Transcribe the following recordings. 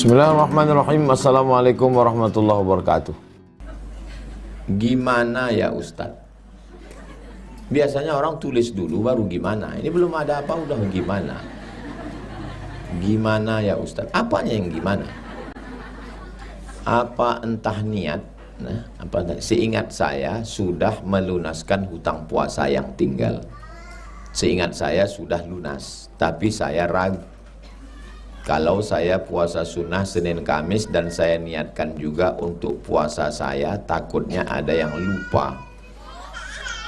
Bismillahirrahmanirrahim. Assalamualaikum warahmatullahi wabarakatuh. Gimana ya Ustadz? Biasanya orang tulis dulu baru gimana. Ini belum ada apa udah gimana. Gimana ya Ustadz? Apanya yang gimana? Apa entah niat? Nah, seingat saya sudah melunaskan hutang puasa yang tinggal. Seingat saya sudah lunas, tapi saya ragu. Kalau saya puasa sunnah Senin Kamis dan saya niatkan juga untuk puasa saya, takutnya ada yang lupa.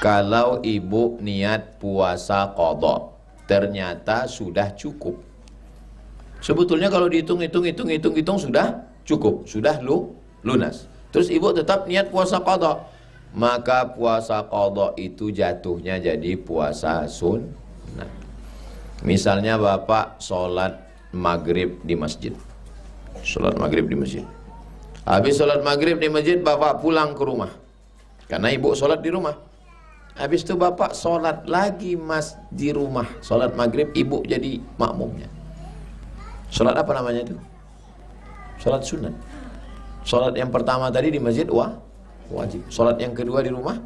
Kalau ibu niat puasa qadha, ternyata sudah cukup. Sebetulnya kalau dihitung sudah cukup, sudah lunas. Terus ibu tetap niat puasa qadha, maka puasa qadha itu jatuhnya jadi puasa sunnah. Misalnya bapak sholat maghrib di masjid, sholat maghrib di masjid. Habis sholat maghrib di masjid, bapak pulang ke rumah karena ibu sholat di rumah. Habis itu bapak sholat lagi di rumah, sholat maghrib, ibu jadi makmumnya. Sholat apa namanya itu? Sholat sunat. Sholat yang pertama tadi di masjid wajib. Sholat yang kedua di rumah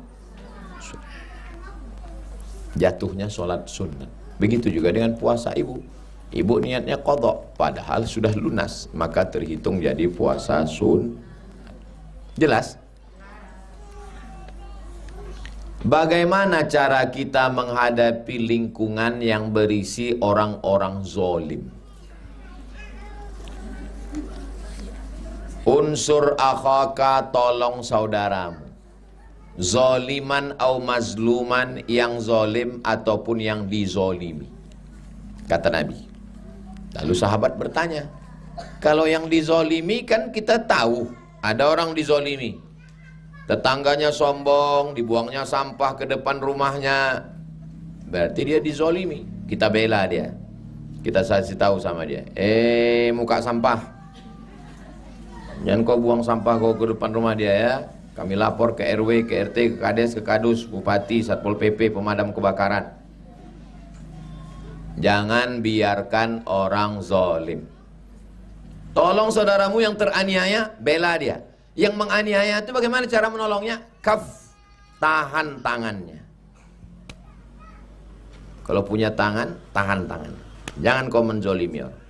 jatuhnya sholat sunat. Begitu juga dengan puasa ibu. Ibu niatnya qadha, padahal sudah lunas, maka terhitung jadi puasa sunnah. Jelas? Bagaimana cara kita menghadapi lingkungan yang berisi orang-orang zolim? Unsur akhaka, tolong saudaramu. Zoliman au mazluman, yang zolim ataupun yang dizolimi. Kata Nabi. Lalu sahabat bertanya, kalau yang dizolimi kan kita tahu ada orang dizolimi, tetangganya sombong, dibuangnya sampah ke depan rumahnya, berarti dia dizolimi. Kita bela dia, kita kasih tahu sama dia, muka sampah, jangan kau buang sampah kau ke depan rumah dia ya. Kami lapor ke RW, ke RT, ke Kades, ke Kadus, Bupati, Satpol PP, pemadam kebakaran. Jangan biarkan orang zalim. Tolong saudaramu yang teraniaya, bela dia. Yang menganiaya itu bagaimana cara menolongnya? Tahan tangannya. Kalau punya tangan, tahan tangan. Jangan kau menzolimi orang.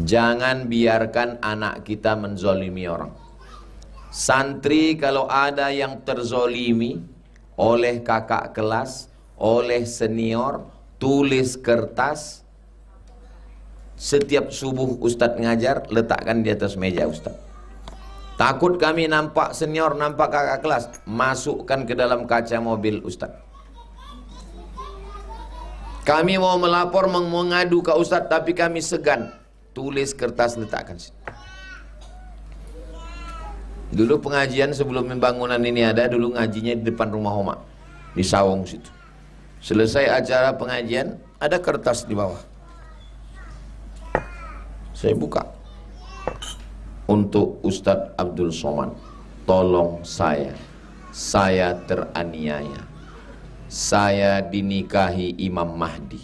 Jangan biarkan anak kita menzolimi orang. Santri kalau ada yang terzolimi oleh kakak kelas, oleh senior, tulis kertas. Setiap subuh Ustadz ngajar, letakkan di atas meja Ustadz. Takut kami nampak senior, nampak kakak kelas, masukkan ke dalam kaca mobil Ustadz. Kami mau melapor, mengadu ke Ustadz, tapi kami segan. Tulis kertas, letakkan sini. Dulu pengajian sebelum pembangunan ini ada, dulu ngajinya di depan rumah Oma, di Sawung situ. Selesai acara pengajian, ada kertas di bawah. Saya buka. Untuk Ustadz Abdul Somad, tolong saya teraniaya. Saya dinikahi Imam Mahdi.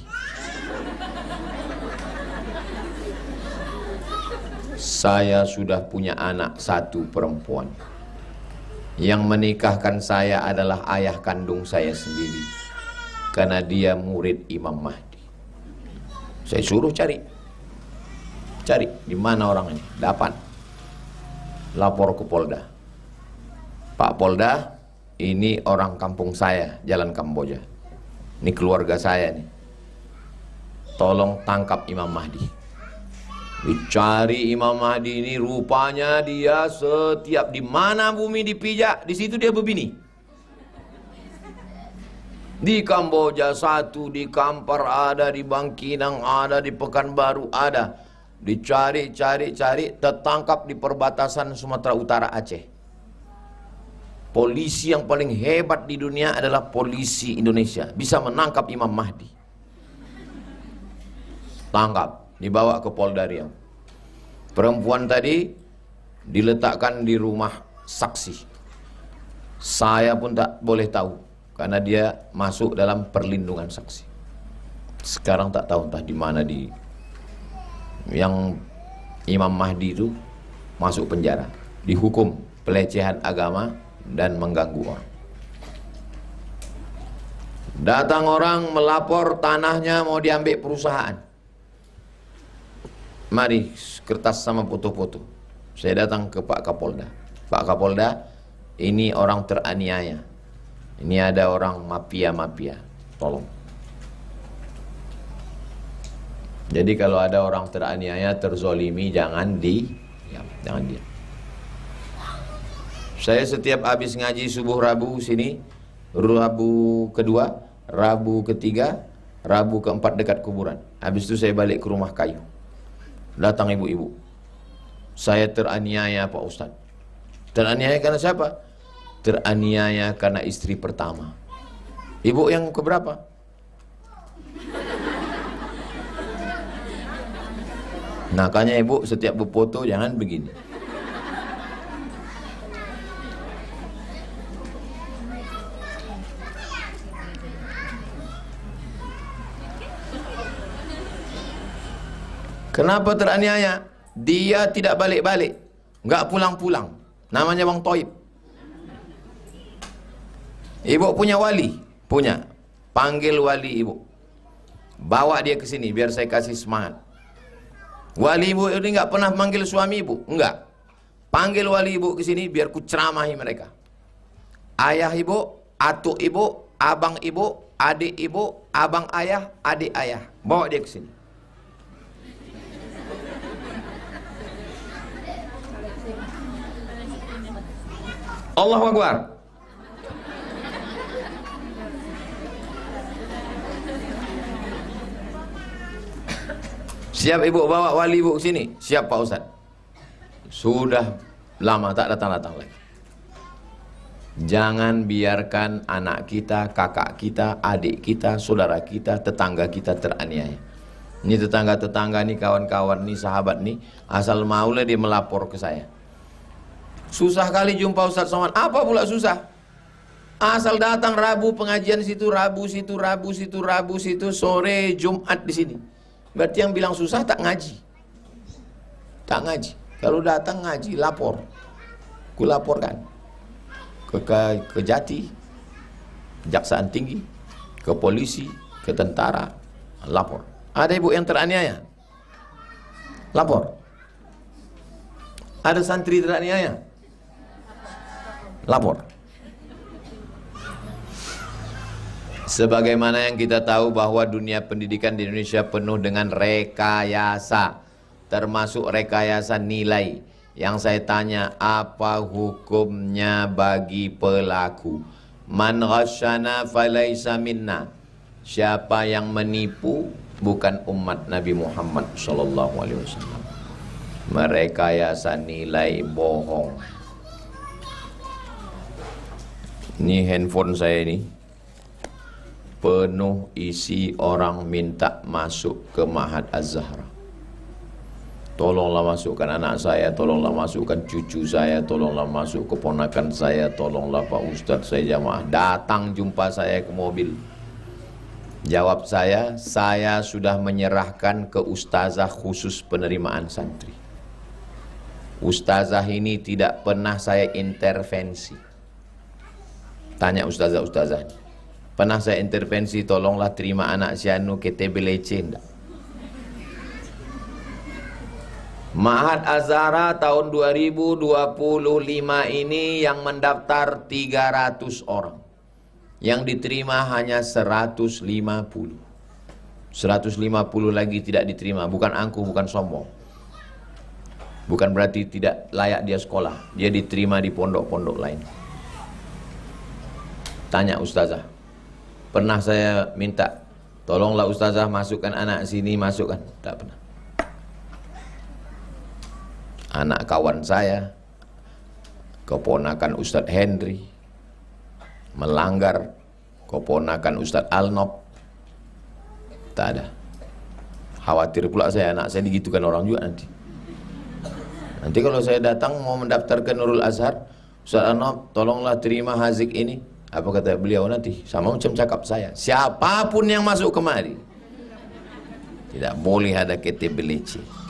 Saya sudah punya anak satu perempuan. Yang menikahkan saya adalah ayah kandung saya sendiri, karena dia murid Imam Mahdi. Saya suruh cari di mana orang ini. Dapat. Lapor ke Polda. Pak Polda, ini orang kampung saya, Jalan Kamboja. Ini keluarga saya nih. Tolong tangkap Imam Mahdi. Dicari Imam Mahdi ini, rupanya dia setiap di mana bumi dipijak, di situ dia berbini. Di Kamboja satu, di Kampar ada, di Bangkinang ada, di Pekanbaru ada. Dicari, tertangkap di perbatasan Sumatera Utara Aceh. Polisi yang paling hebat di dunia adalah polisi Indonesia, bisa menangkap Imam Mahdi. Tangkap, dibawa ke Polda Riau. Perempuan tadi diletakkan di rumah saksi. Saya pun tak boleh tahu, karena dia masuk dalam perlindungan saksi. Sekarang tak tahu entah di mana yang Imam Mahdi itu masuk penjara, dihukum pelecehan agama dan mengganggu orang. Datang orang melapor tanahnya mau diambil perusahaan. Mari kertas sama foto-foto. Saya datang ke Pak Kapolda. Pak Kapolda, ini orang teraniaya. Ini ada orang mafia-mafia. Tolong. Jadi kalau ada orang teraniaya, terzolimi, jangan diam. Saya setiap habis ngaji subuh Rabu sini, Rabu kedua, Rabu ketiga, Rabu keempat dekat kuburan. Habis itu saya balik ke rumah kayu. Datang ibu-ibu. Saya teraniaya Pak Ustadz. Teraniaya karena siapa? Teraniaya karena istri pertama. Ibu yang keberapa? Makanya ibu setiap berfoto jangan begini. Kenapa teraniaya? Dia tidak balik-balik, nggak pulang-pulang. Namanya Bang Toib. Ibu punya wali, punya. Panggil wali ibu. Bawa dia ke sini biar saya kasih semangat. Wali ibu ini nggak pernah manggil suami ibu, enggak. Panggil wali ibu ke sini biar ku ceramahi mereka. Ayah ibu, atuk ibu, abang ibu, adik ibu, abang ayah, adik ayah. Bawa dia ke sini. Allahu Akbar. Siap ibu bawa wali ibu ke sini? Siap Pak Ustaz. Sudah lama tak datang-datang lagi. Jangan biarkan anak kita, kakak kita, adik kita, saudara kita, tetangga kita teraniaya. Ini tetangga-tetangga nih, kawan-kawan nih, sahabat nih, asal maulah dia melapor ke saya. Susah kali jumpa Ustaz Somad. Apa pula susah? Asal datang Rabu pengajian situ, Rabu situ, Rabu situ, Rabu situ, sore Jumat di sini. Berarti yang bilang susah tak ngaji. Tak ngaji. Kalau datang ngaji, lapor. Ku laporkan ke Jati, Kejaksaan Tinggi, ke polisi, ke tentara, lapor. Ada ibu yang teraniaya, lapor. Ada santri teraniaya, lapor. Sebagaimana yang kita tahu bahwa dunia pendidikan di Indonesia penuh dengan rekayasa, termasuk rekayasa nilai. Yang saya tanya, apa hukumnya bagi pelaku? Man ghasyana falaysa minna. Siapa yang menipu bukan umat Nabi Muhammad sallallahu alaihi wasallam. Merekayasa nilai bohong. Ini handphone saya ini penuh isi orang minta masuk ke Ma'had Az-Zahra. Tolonglah masukkan anak saya, tolonglah masukkan cucu saya, tolonglah masuk keponakan saya, tolonglah Pak Ustadz, saya jamaah. Datang jumpa saya ke mobil. Jawab saya sudah menyerahkan ke ustazah khusus penerimaan santri. Ustazah ini tidak pernah saya intervensi. Tanya ustazah-ustazah, pernah saya intervensi, tolonglah terima anak si anu KTBLC enggak? Ma'had Az-Zahra tahun 2025 ini yang mendaftar 300 orang. Yang diterima hanya 150. 150 lagi tidak diterima. Bukan angkuh, bukan sombong. Bukan berarti tidak layak dia sekolah. Dia diterima di pondok-pondok lain. Tanya ustazah. Pernah saya minta, tolonglah ustazah masukkan anak sini, masukkan. Tak pernah. Anak kawan saya, keponakan Ustadz Henry, melanggar, keponakan Ustadz Alnop, tak ada. Khawatir pula saya, anak saya digitukan orang juga nanti. Nanti kalau saya datang mau mendaftar ke Nurul Azhar, Ustadz Alnop, tolonglah terima hazik ini. Apa kata beliau nanti? Sama macam cakap saya, siapapun yang masuk kemari tidak boleh ada KTBLC.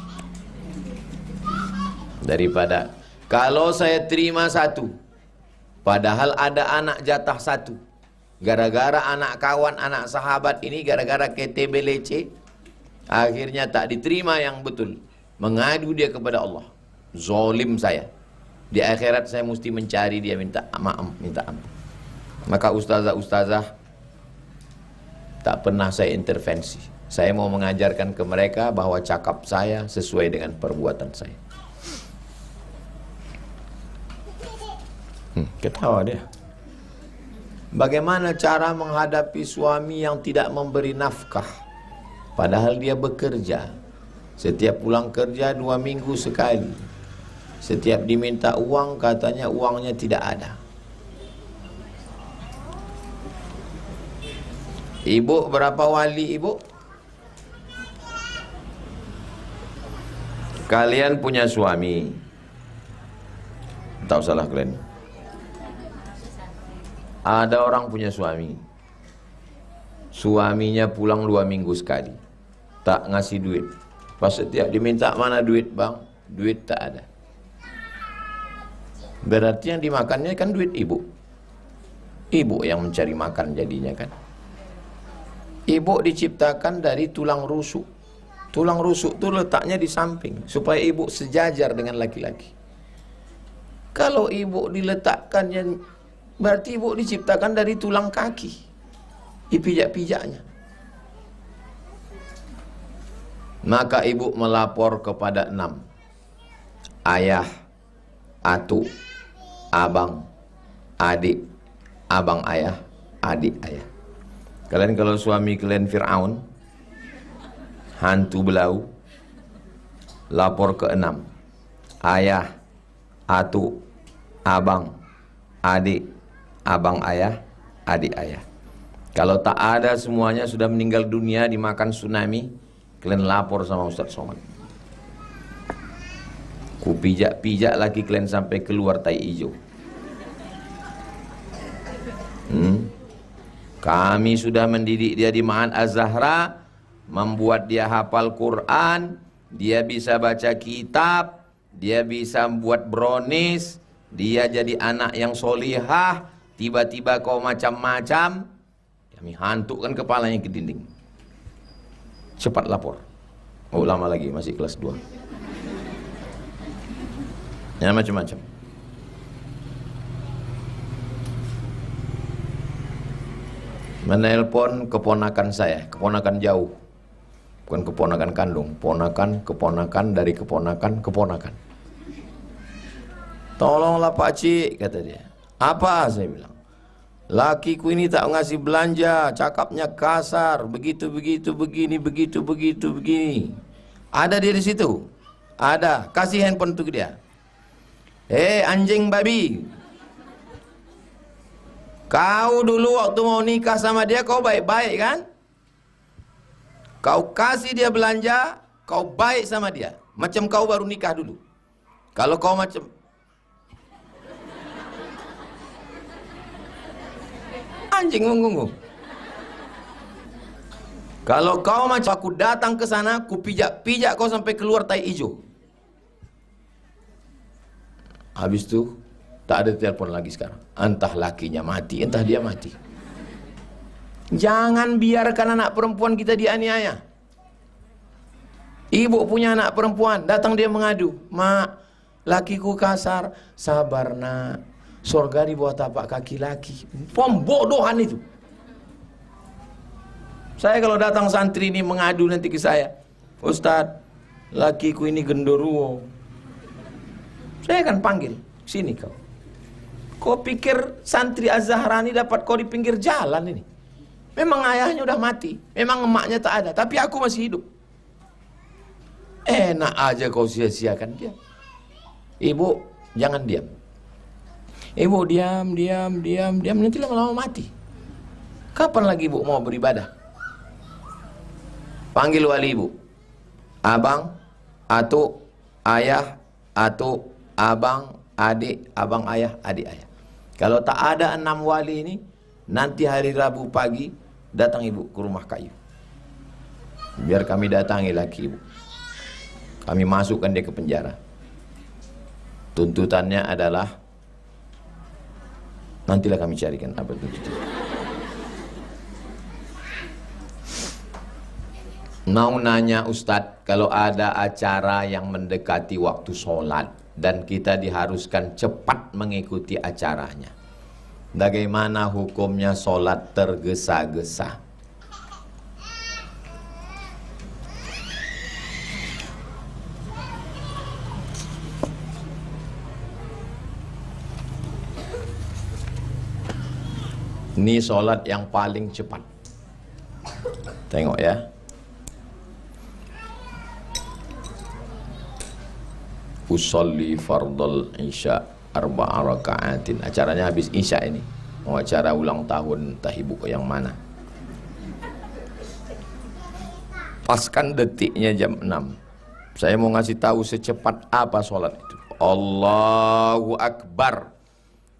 Daripada kalau saya terima satu, padahal ada anak jatah satu, gara-gara anak kawan, anak sahabat ini, gara-gara KTB leceh, akhirnya tak diterima yang betul, mengadu dia kepada Allah, zolim saya. Di akhirat saya mesti mencari dia, minta maaf, minta ampun. Maka ustazah-ustazah tak pernah saya intervensi. Saya mau mengajarkan ke mereka bahwa cakap saya sesuai dengan perbuatan saya. Ketawa dia. Bagaimana cara menghadapi suami yang tidak memberi nafkah, padahal dia bekerja. Setiap pulang kerja 2 minggu sekali. Setiap diminta uang, katanya uangnya tidak ada. Ibu berapa wali ibu? Kalian punya suami, tak salah kalian. Ada orang punya suami, suaminya pulang 2 minggu sekali, tak ngasih duit. Pas setiap diminta, mana duit bang? Duit tak ada. Berarti yang dimakannya kan duit ibu. Ibu yang mencari makan jadinya kan. Ibu diciptakan dari tulang rusuk. Tulang rusuk itu letaknya di samping supaya ibu sejajar dengan laki-laki. Kalau ibu diletakkan, berarti ibu diciptakan dari tulang kaki, dipijak-pijaknya. Maka ibu melapor kepada 6. Ayah, atuk, abang, adik, abang ayah, adik ayah. Kalian kalau suami kalian Fir'aun, hantu belau, lapor ke 6. Ayah, atuk, abang, adik, abang ayah, adik ayah. Kalau tak ada semuanya sudah meninggal dunia dimakan tsunami, kalian lapor sama Ustaz Somad. Ku pijak-pijak lagi kalian sampai keluar tai hijau. Kami sudah mendidik dia di Ma'had Az-Zahra, membuat dia hafal Quran, dia bisa baca kitab, dia bisa buat brownies, dia jadi anak yang solihah. Tiba-tiba kau macam-macam, kami hantukkan kepalanya ke dinding. Cepat lapor. Oh, lama lagi, masih kelas 2. Ya macam-macam. Menelpon keponakan saya, keponakan jauh, bukan keponakan kandung, keponakan dari keponakan. Tolonglah Pak Cik, kata dia. Apa? Saya bilang. Lakiku ini tak ngasih belanja, cakapnya kasar, begitu, begini. Ada dia di situ? Ada. Kasih handphone itu ke dia. Anjing babi, kau dulu waktu mau nikah sama dia kau baik-baik kan? Kau kasih dia belanja, kau baik sama dia, macam kau baru nikah dulu. Kalau kau macam anjing mengunggung. Kalau kau macam aku datang ke sana, ku pijak-pijak kau sampai keluar tai hijau. Habis itu tak ada telepon lagi sekarang. Entah lakinya mati, entah dia mati. Jangan biarkan anak perempuan kita dianiaya. Ibu punya anak perempuan, datang dia mengadu, "Mak, lakiku kasar." Sabar nak, surga di bawah tapak kaki laki. Pembodohan itu. Saya kalau datang santri ini mengadu nanti ke saya, "Ustadz, lakiku ini genderuwo." Saya akan panggil, "Sini kau. Kau pikir santri Az-Zahra ini dapat kau di pinggir jalan ini? Memang ayahnya udah mati, memang emaknya tak ada, tapi aku masih hidup. Enak aja kau sia-siakan dia." Ibu, jangan diam. Ibu diam, nanti lama-lama mati. Kapan lagi ibu mau beribadah? Panggil wali ibu. Abang, atuk, ayah, atuk, abang, adik, abang ayah, adik ayah. Kalau tak ada 6 wali ini, nanti hari Rabu pagi datang ibu ke rumah kayu. Biar kami datangi laki ibu. Kami masukkan dia ke penjara. Tuntutannya adalah, nantilah kami carikan apa tuntutannya. Mau nanya Ustadz, kalau ada acara yang mendekati waktu sholat dan kita diharuskan cepat mengikuti acaranya, bagaimana hukumnya sholat tergesa-gesa? Ini sholat yang paling cepat. Tengok ya. Usolli fardal isya arba'a raka'atin. Acaranya habis isya ini. Mau acara ulang tahun tahibu yang mana? Paskan detiknya jam 6. Saya mau ngasih tahu secepat apa sholat itu. Allahu Akbar.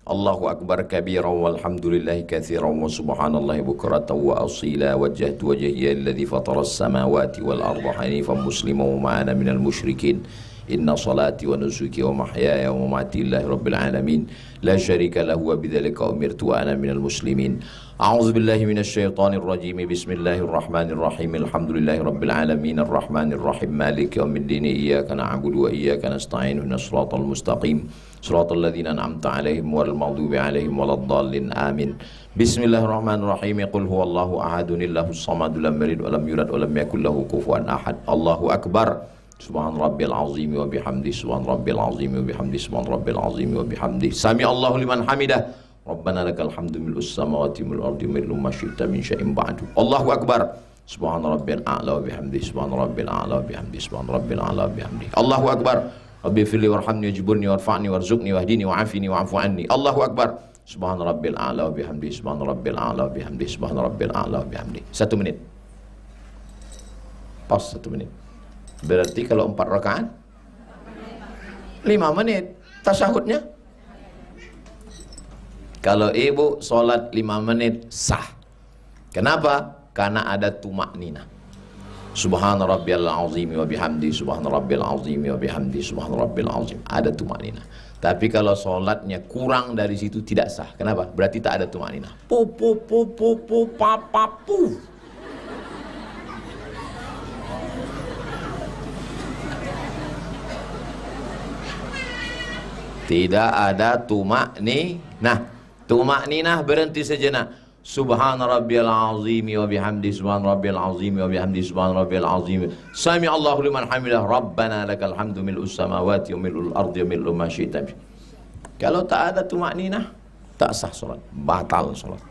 Allahu Akbar kabira walhamdulillahi katsiran wa subhanallahi bukratan wa asila wajjahtu wajhiya alladhi fatara as-samawati wal arda hanifan musliman wa ma ana minal musyrikin inna salati wa nusuki wa mahyaya wa mamati lillahi rabbil alamin la syarika lahu wa bidzalika umirtu wa ana minal muslimin. A'udzu billahi minasy syaithanir rajim. Bismillahirrahmanirrahim. Alhamdulillahi rabbil alamin arrahmanir rahim maliki yaumiddin iyyaka na'budu wa iyyaka nasta'in ihdinas siratal mustaqim siratal ladzina an'amta 'alaihim ghairil maghdubi 'alaihim waladdallin amin. Bismillahirrahmanirrahim. Qul huwallahu ahadun illahus samad lam yalid wa lam yulad wa lam yakul lahu kufuwan ahad. Allahu akbar. Subhan rabbil azim wa bihamdi subhan rabbil azim wa bihamdi subhan rabbil azim wa bihamdi. Sami Allahu liman hamidah. Rabbana lakal hamdu mil'us samawati wal ardi mil'u ma syi'ta min syai'in ba'du. Allahu akbar. Subhana rabbil a'la wa bihamdi subhana rabbil a'la wa bihamdi subhana rabbil a'la wa bihamdi. Allahu akbar. Rabbi firli warhamni wajburni warfa'ni warzuqni wahdini wa'afini wa'afu anni. Allahu akbar. Subhana rabbil a'la wa bihamdi subhana rabbil a'la wa bihamdi subhana rabbil a'la wa bihamdi. 1 menit. Pas 1 menit. Berarti kalau 4 rakaat 5 menit tasyahudnya. Kalau ibu sholat 5 menit sah. Kenapa? Karena ada tumak nina. Subhana rabbiyal azim wa bihamdi subhana rabbil azim wa bihamdi subhana rabbil azim. Ada tumak nina. Tapi kalau sholatnya kurang dari situ tidak sah. Kenapa? Berarti tak ada tumak nina. Pu pu pu pu pu pa pa pu. Tidak ada tumak ninah. Tumak ninah berhenti sejenak. Subhana rabbiyal azim wa bihamdi subhana rabbil azim wa bihamdi subhana rabbil azim. Sami Allahu liman hamidah. Rabbana lakal hamdu mil'us samawati wa mil'ul ardi wa mil'u ma syi'ta. Kalau tak ada tumak ninah, tak sah salat, batal salat.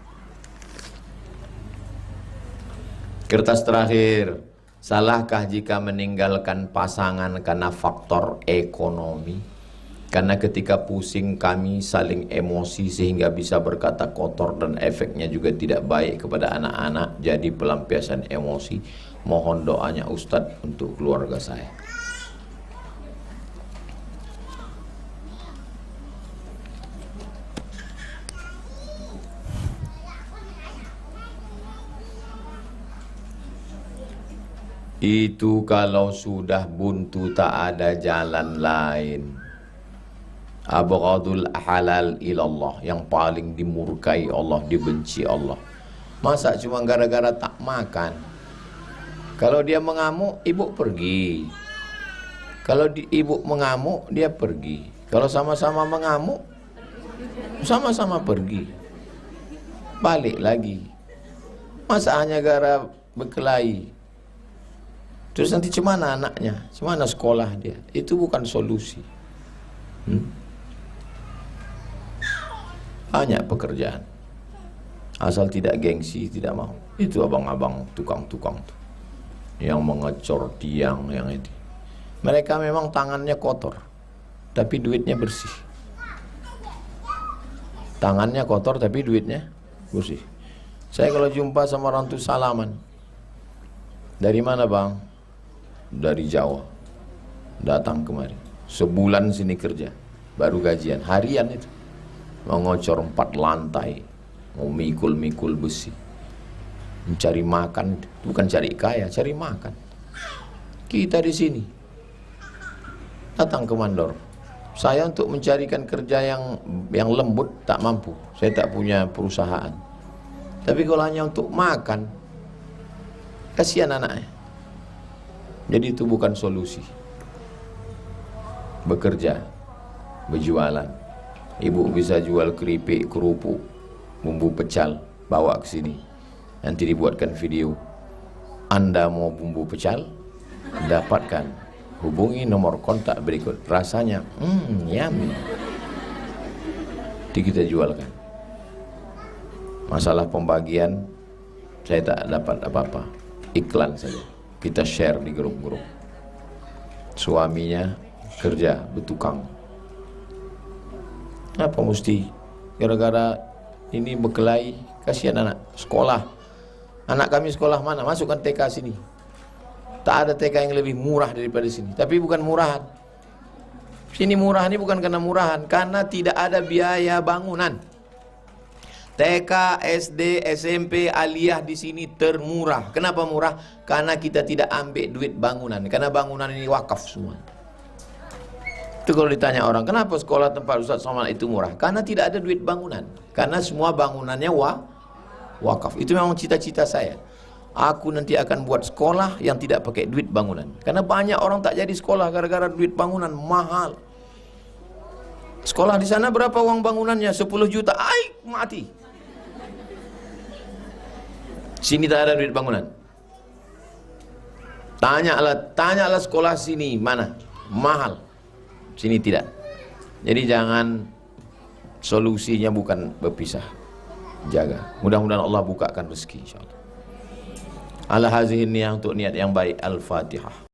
Kertas terakhir. Salahkah jika meninggalkan pasangan karena faktor ekonomi? Karena ketika pusing kami saling emosi sehingga bisa berkata kotor dan efeknya juga tidak baik kepada anak-anak, jadi pelampiasan emosi. Mohon doanya Ustadz untuk keluarga saya. Itu kalau sudah buntu tak ada jalan lain. Abghadul halal ilallah, yang paling dimurkai Allah, dibenci Allah. Masa cuma gara-gara tak makan? Kalau dia mengamuk, ibu pergi. Kalau ibu mengamuk, dia pergi. Kalau sama-sama mengamuk, sama-sama pergi. Balik lagi. Masa hanya gara berkelahi? Terus nanti cemana anaknya? Cemana sekolah dia? Itu bukan solusi. Banyak pekerjaan, asal tidak gengsi, tidak mau. Itu abang-abang tukang-tukang tuh yang mengecor tiang, yang itu. Mereka memang tangannya kotor, tapi duitnya bersih. Tangannya kotor, tapi duitnya bersih. Saya kalau jumpa sama orang tuh salaman. Dari mana bang? Dari Jawa. Datang kemari. Sebulan sini kerja, baru gajian harian itu. Mau ngocor 4 lantai, mau mikul-mikul besi, mencari makan, bukan cari kaya, cari makan. Kita di sini datang ke mandor, Saya untuk mencarikan kerja yang lembut tak mampu. Saya tak punya perusahaan. Tapi kalau hanya untuk makan, kasihan anaknya. Jadi itu bukan solusi. Bekerja, berjualan. Ibu bisa jual keripik, kerupuk, bumbu pecal, bawa ke sini. Nanti dibuatkan video. Anda mau bumbu pecal? Dapatkan. Hubungi nomor kontak berikut. Rasanya, yummy. Itu kita jualkan. Masalah pembagian, saya tak dapat apa-apa. Iklan saja. Kita share di grup-grup. Suaminya kerja, bertukang. Apa mesti gara-gara ini berkelahi? Kasihan anak sekolah. Anak kami sekolah mana? Masukkan TK sini. Tak ada TK yang lebih murah daripada sini. Tapi bukan murahan. Sini murah ini bukan karena murahan, karena tidak ada biaya bangunan. TK, SD, SMP, aliyah di sini termurah. Kenapa murah? Karena kita tidak ambil duit bangunan. Karena bangunan ini wakaf semua. Itu kalau ditanya orang, kenapa sekolah tempat Ustaz Somad itu murah? Karena tidak ada duit bangunan. Karena semua bangunannya wakaf. Itu memang cita-cita saya. Aku nanti akan buat sekolah yang tidak pakai duit bangunan. Karena banyak orang tak jadi sekolah gara-gara duit bangunan mahal. Sekolah di sana berapa uang bangunannya? 10 juta. Ai, mati. Sini tak ada duit bangunan. Tanyalah sekolah sini mana? Mahal. Sini tidak. Jadi jangan, solusinya bukan berpisah. Jaga. Mudah-mudahan Allah bukakan rezeki insyaallah. Ala hazihin niyah, untuk niat yang baik. Al-Fatihah.